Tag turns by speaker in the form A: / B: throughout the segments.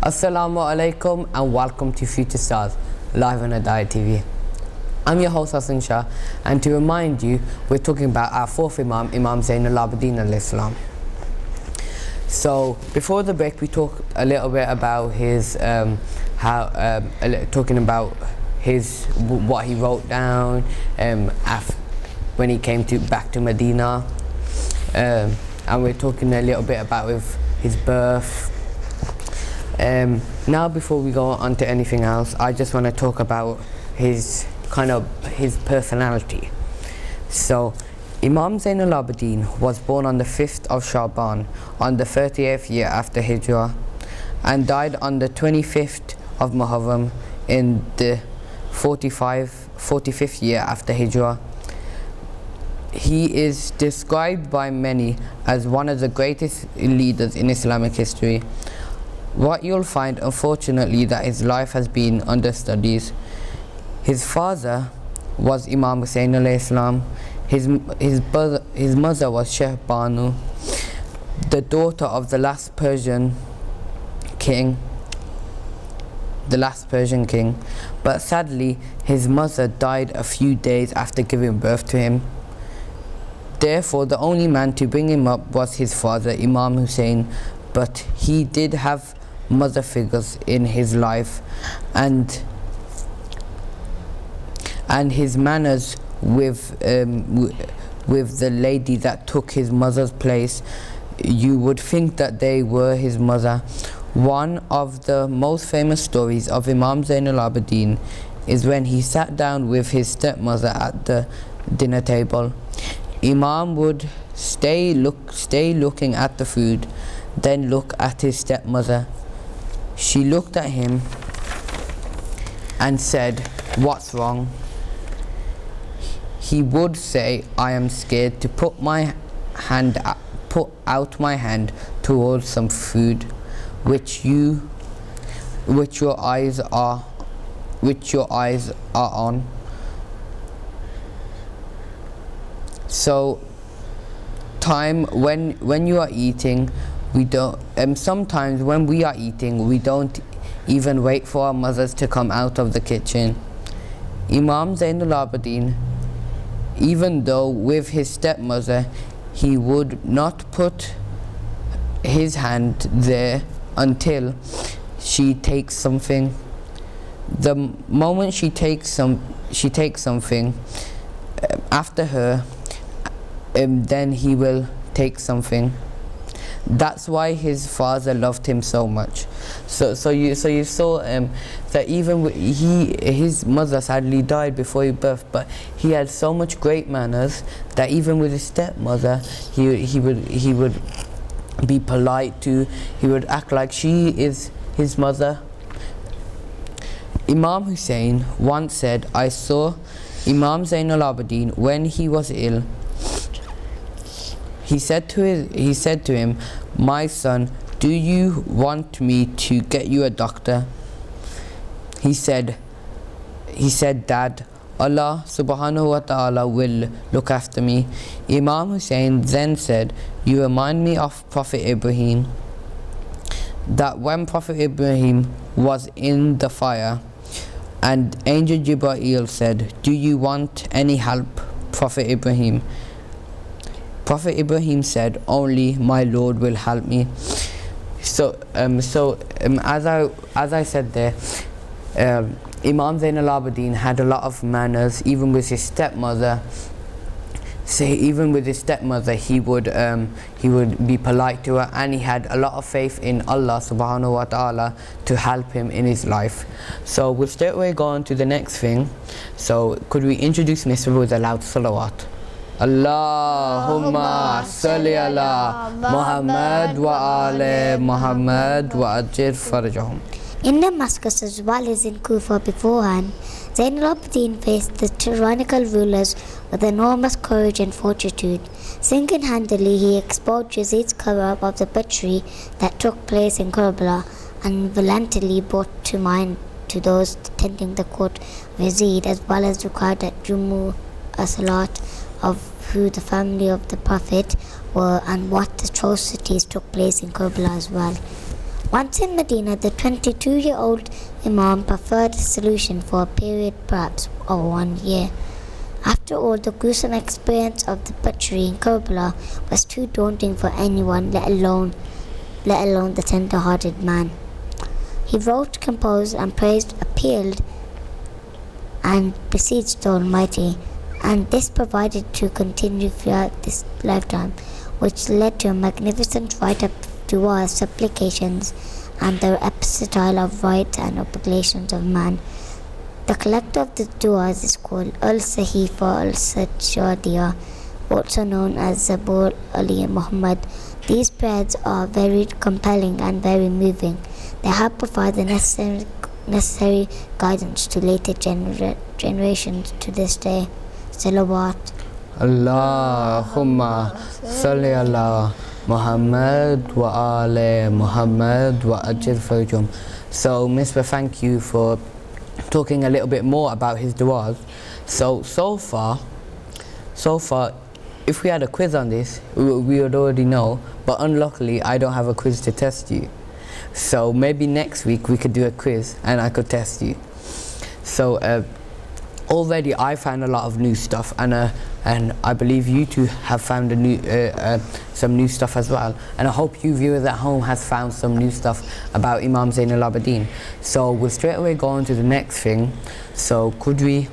A: Assalamu alaikum and welcome to Future Stars live on Hidayat TV. I'm your host Hassan Shah, and to remind you, we're talking about our fourth Imam, Imam Zainul Abidin alayhi salam. So before the break, we talked a little bit about his talking about his what he wrote down when he came back to Medina, and we're talking a little bit about his birth. Now before we go on to anything else, I just want to talk about his personality. So Imam Zainul Abidin was born on the 5th of Shaban on the 30th year after Hijrah, and died on the 25th of Muharram in the 45th year after Hijrah. He is described by many as one of the greatest leaders in Islamic history. What you'll find, unfortunately, that his life has been under studies. His father was Imam Hussain alayhi salam. His mother was Sheikh Banu, the daughter of the last Persian king. But sadly, his mother died a few days after giving birth to him. Therefore, the only man to bring him up was his father, Imam Hussain. But he did have mother figures in his life, and his manners with the lady that took his mother's place, you would think that they were his mother. One of the most famous stories of Imam Zainul Abidin is when he sat down with his stepmother at the dinner table. Imam would stay looking at the food, then look at his stepmother. She looked at him and said, "What's wrong?" He would say, "I am scared," to put out my hand towards some food which your eyes are on. So when you are eating, we don't sometimes when we are eating, we don't even wait for our mothers to come out of the kitchen. Imam Zainul Abidin, even though with his stepmother, he would not put his hand there until she takes something. The moment she takes something after her, then he will take something. That's why his father loved him so much. So you saw that even his mother sadly died before his birth, but he had so much great manners that even with his stepmother, he would be polite to. He would act like she is his mother. Imam Hussain once said, "I saw Imam Zainul Abidin when he was ill. He said to him, 'My son, do you want me to get you a doctor?' He said, 'Dad, Allah subhanahu wa ta'ala will look after me.' Imam Hussain then said, 'You remind me of Prophet Ibrahim, that when Prophet Ibrahim was in the fire, and Angel Jibreel said, 'Do you want any help, Prophet Ibrahim?' Prophet Ibrahim said, 'Only my Lord will help me.'" So as I said there, Imam Zainul Abidin had a lot of manners, even with his stepmother. He would be polite to her, and he had a lot of faith in Allah subhanahu wa ta'ala to help him in his life. So we'll straight away go on to the next thing. So could we introduce Mr. with a loud salawat? Allahumma salli ala Muhammad wa ala Muhammad wa ajir farajahum.
B: In Damascus as well as in Kufa beforehand, Zainul Abidin faced the tyrannical rulers with enormous courage and fortitude. Single-handedly he exposed Yazid's cover-up of the butchery that took place in Karbala, and violently brought to mind to those attending the court of Yazid, as well as required that Jumu a salat of who the family of the Prophet were and what atrocities took place in Karbala as well. Once in Medina, the 22-year-old Imam preferred a solution for a period perhaps of 1 year. After all, the gruesome experience of the butchery in Karbala was too daunting for anyone, let alone the tender-hearted man. He wrote, composed, and praised, appealed, and beseeched the Almighty, and this provided to continue throughout this lifetime, which led to a magnificent write-up of du'as, supplications, and the epistle of rights and obligations of man. The collector of the du'as is called Al-Sahifa Al-Sajjadiyah, also known as Zabur Ali Muhammad. These prayers are very compelling and very moving. They help provide the necessary guidance to later generations to this day. Salawat.
A: Allahumma salli ala Muhammad wa ala Muhammad wa ajir farjum. So, Misbah, thank you for talking a little bit more about his du'as. So far, if we had a quiz on this, we would already know, but unluckily I don't have a quiz to test you. So maybe next week we could do a quiz and I could test you. So already I found a lot of new stuff, and I believe you two have found some new stuff as well, and I hope you viewers at home has found some new stuff about Imam Zainul Abidin. So we'll straight away go on to the next thing. So could we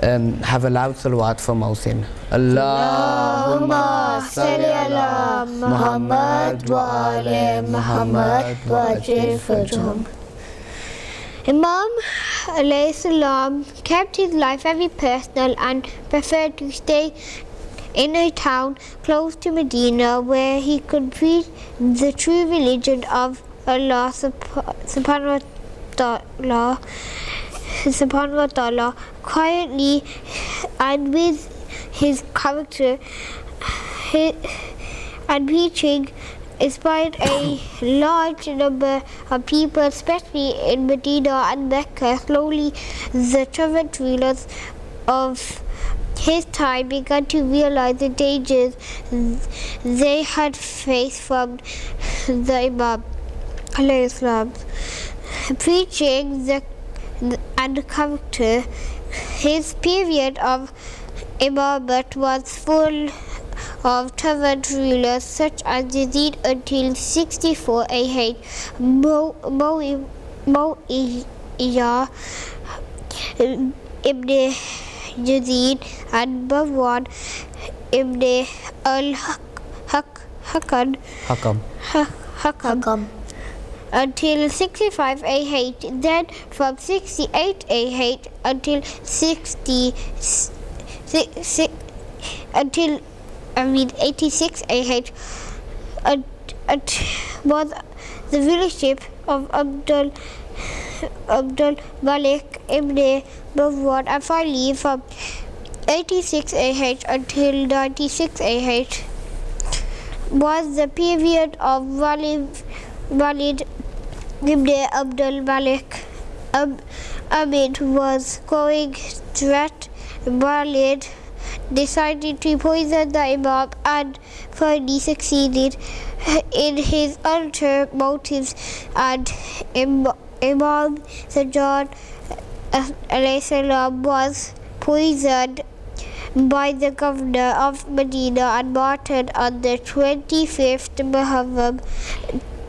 A: have a loud salawat for Mohsin? Allahumma salli ala Muhammad wa ala Muhammad wa ajil farjum.
C: Imam alayhi salam kept his life very personal and preferred to stay in a town close to Medina, where he could preach the true religion of Allah subhanahu wa ta'ala quietly and with his character. And preaching inspired a large number of people, especially in Medina and Mecca. Slowly, the servant rulers of his time began to realize the dangers they had faced from the Imam alayhi salam. Preaching and character. His period of imamat was full of tyrant rulers such as Yazid until 64 AH, Muawiyah ibn Yazid and Marwan ibn al-Hakam until 65 AH, then from 68 AH until 86 AH was the rulership of Abdul Malik ibn Marwan, and finally from 86 AH until 96 AH was the period of Walid ibn Abdul Malik. Amid was going threat. Walid decided to poison the Imam and finally succeeded in his ulterior motives, and Imam Sajjad alayhi salam was poisoned by the governor of Medina and martyred on the 25th Muharram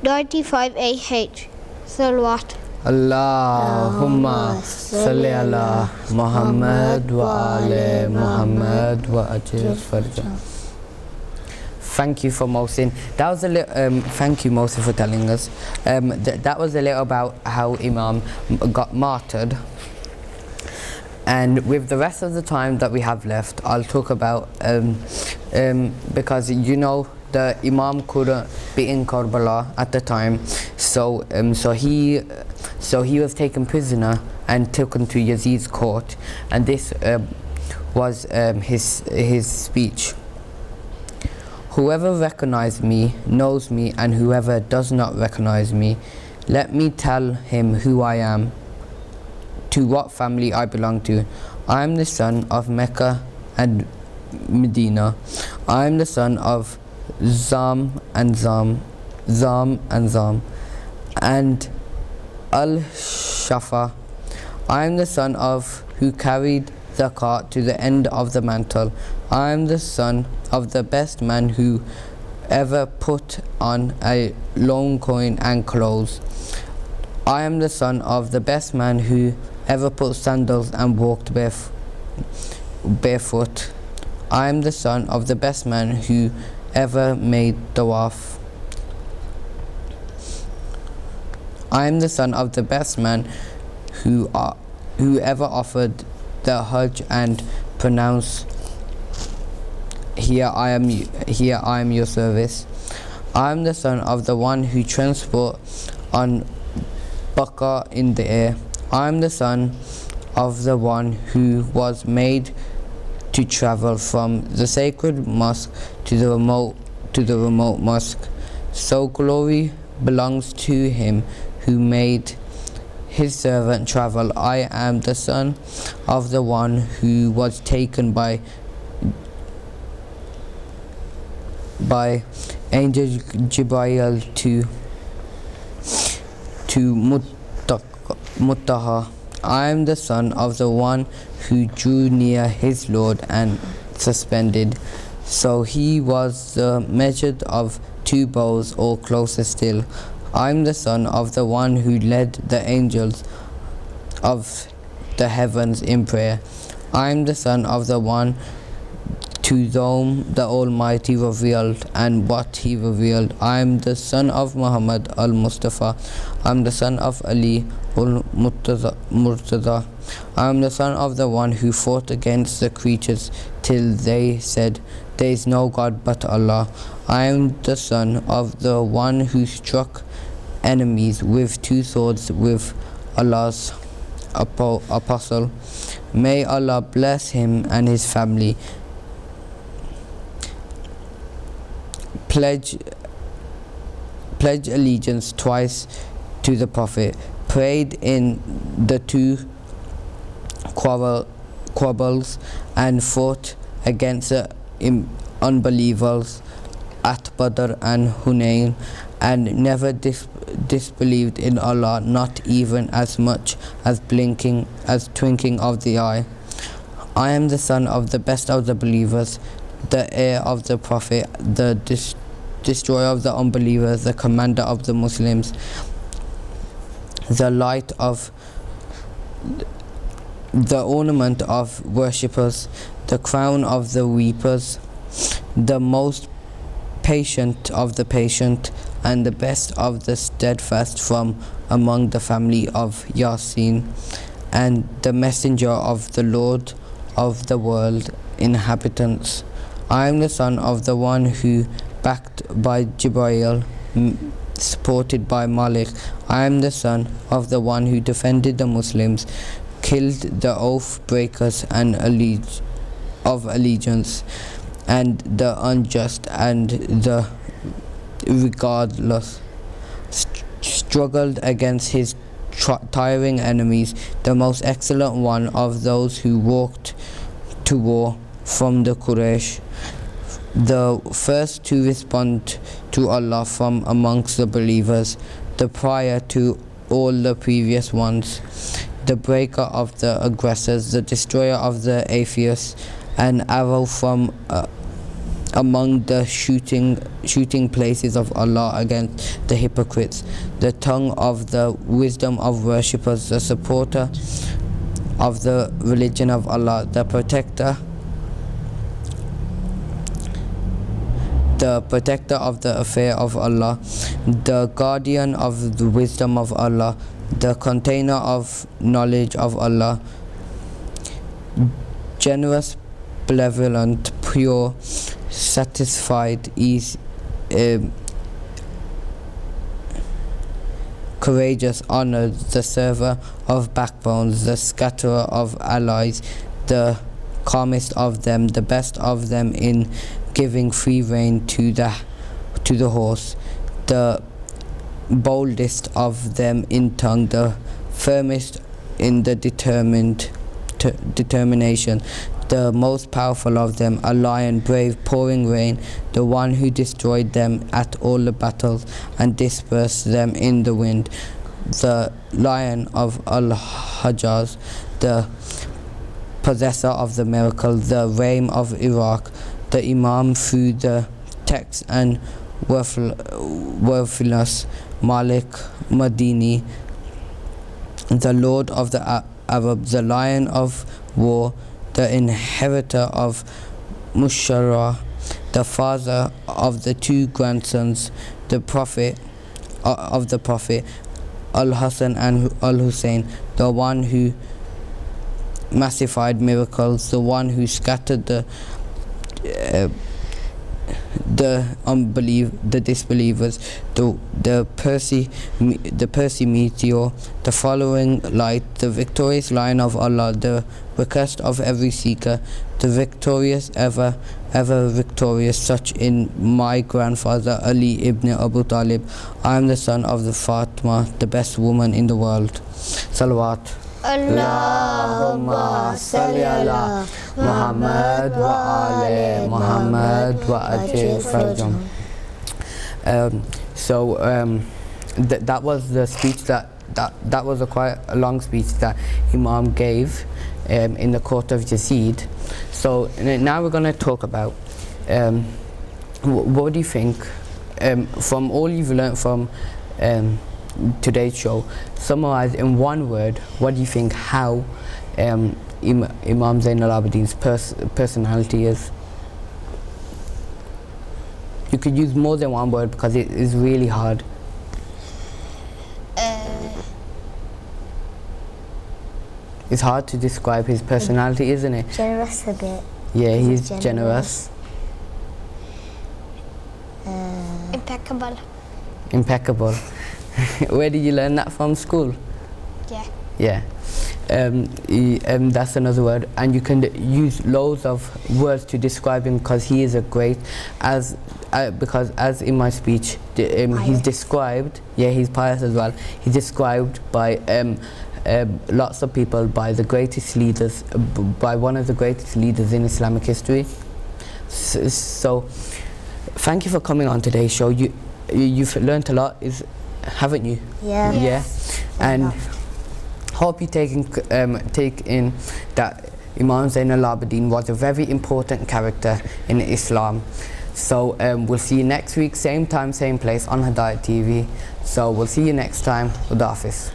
C: 95 AH. Salawat.
A: Allahumma salli ala Muhammad wa ala Muhammad wa ajil farjum. Thank you for Mohsin. That was a little. Thank you, Mohsin, for telling us. That was a little about how Imam got martyred. And with the rest of the time that we have left, I'll talk about because you know the Imam couldn't be in Karbala at the time, so he was taken prisoner and taken to Yazid's court, and this was his speech. Whoever recognizes me knows me, and whoever does not recognize me, let me tell him who I am, to what family I belong to. I am the son of Mecca and Medina. I am the son of Zam and Zam, and Al-Shafa. I am the son of who carried the cart to the end of the mantle. I am the son of the best man who ever put on a long coin and clothes. I am the son of the best man who ever put sandals and walked barefoot. I am the son of the best man who ever made tawaf. I am the son of the best man who ever offered the Hajj and pronounced, Here I am your service. I am the son of the one who transport on Baka in the air. I am the son of the one who was made to travel from the sacred mosque to the remote mosque. So glory belongs to him who made his servant travel. I am the son of the one who was taken by angel Jibreel to Muttaha. I am the son of the one who drew near his Lord and suspended. So he was the measure of 2 bows or closer still. I am the son of the one who led the angels of the heavens in prayer. I am the son of the one to whom the Almighty revealed and what he revealed. I am the son of Muhammad al-Mustafa. I am the son of Ali al-Murtaza. I am the son of the one who fought against the creatures till they said, There is no God but Allah. I am the son of the one who struck enemies with 2 swords with Allah's apostle. May Allah bless him and his family. Pledge allegiance twice to the Prophet. Prayed in the 2 quarrels and fought against the unbelievers at Badr and Hunayn, and never disbelieved in Allah, not even as much as twinkling of the eye. I am the son of the best of the believers, the heir of the Prophet, the destroyer of the unbelievers, the commander of the Muslims, the light of the ornament of worshippers, the crown of the weepers, the most patient of the patient, and the best of the steadfast from among the family of Yasin, and the messenger of the Lord of the world inhabitants. I am the son of the one who, backed by Jibreel, supported by Malik. I am the son of the one who defended the Muslims, killed the oath breakers and of allegiance, and the unjust and the regardless, struggled against his tiring enemies, the most excellent one of those who walked to war from the Quraysh, the first to respond to Allah from amongst the believers, the prior to all the previous ones, the breaker of the aggressors, the destroyer of the atheists, an arrow from among the shooting places of Allah against the hypocrites, the tongue of the wisdom of worshippers, the supporter of the religion of Allah, the protector of the affair of Allah, the guardian of the wisdom of Allah, the container of knowledge of Allah, generous, benevolent, pure, satisfied, courageous, honored, the server of backbones, the scatterer of allies, the calmest of them, the best of them in giving free rein to the horse, the boldest of them in tongue, the firmest in the determination, the most powerful of them, a lion, brave, pouring rain, the one who destroyed them at all the battles and dispersed them in the wind, the Lion of Al-Hajjaz, the possessor of the miracle, the Raim of Iraq, the Imam through the text and worthless, Malik Madini, the Lord of the Arabs, the Lion of War, the inheritor of Mushara, the father of the two grandsons, the Prophet of the Prophet, Al-Hassan and Al-Hussein, the one who massified miracles, the one who scattered the disbelievers, the Percy meteor, the following light, the victorious Lion of Allah, the request of every seeker, the victorious, ever victorious, such in my grandfather Ali ibn Abu Talib. I am the son of the Fatima, the best woman in the world. Salawat. Allahumma salli ala Muhammad wa ali Muhammad wa ajil farjum. That was the speech that was quite a long speech that Imam gave in the court of Yazid. So now we're going to talk about what do you think from all you've learned from today's show, summarize in one word, what do you think how Imam Zain al-Abidin's personality is? You could use more than one word because it is really hard. It's hard to describe his personality, isn't it?
B: Generous a bit.
A: Yeah, he's generous.
C: Impeccable.
A: Impeccable. Where did you learn that from? School?
C: Yeah.
A: Yeah. That's another word, and you can use loads of words to describe him because he is a great, because as in my speech, he's described. Yeah, he's pious as well. He's described by lots of people, by the greatest leaders, by one of the greatest leaders in Islamic history. So thank you for coming on today's show. You've learnt a lot, haven't you?
B: Yeah.
A: Yeah. And hope you take in that Imam Zain al-Abidin was a very important character in Islam. So we'll see you next week, same time, same place on Hidayat TV. So we'll see you next time. Khudafis.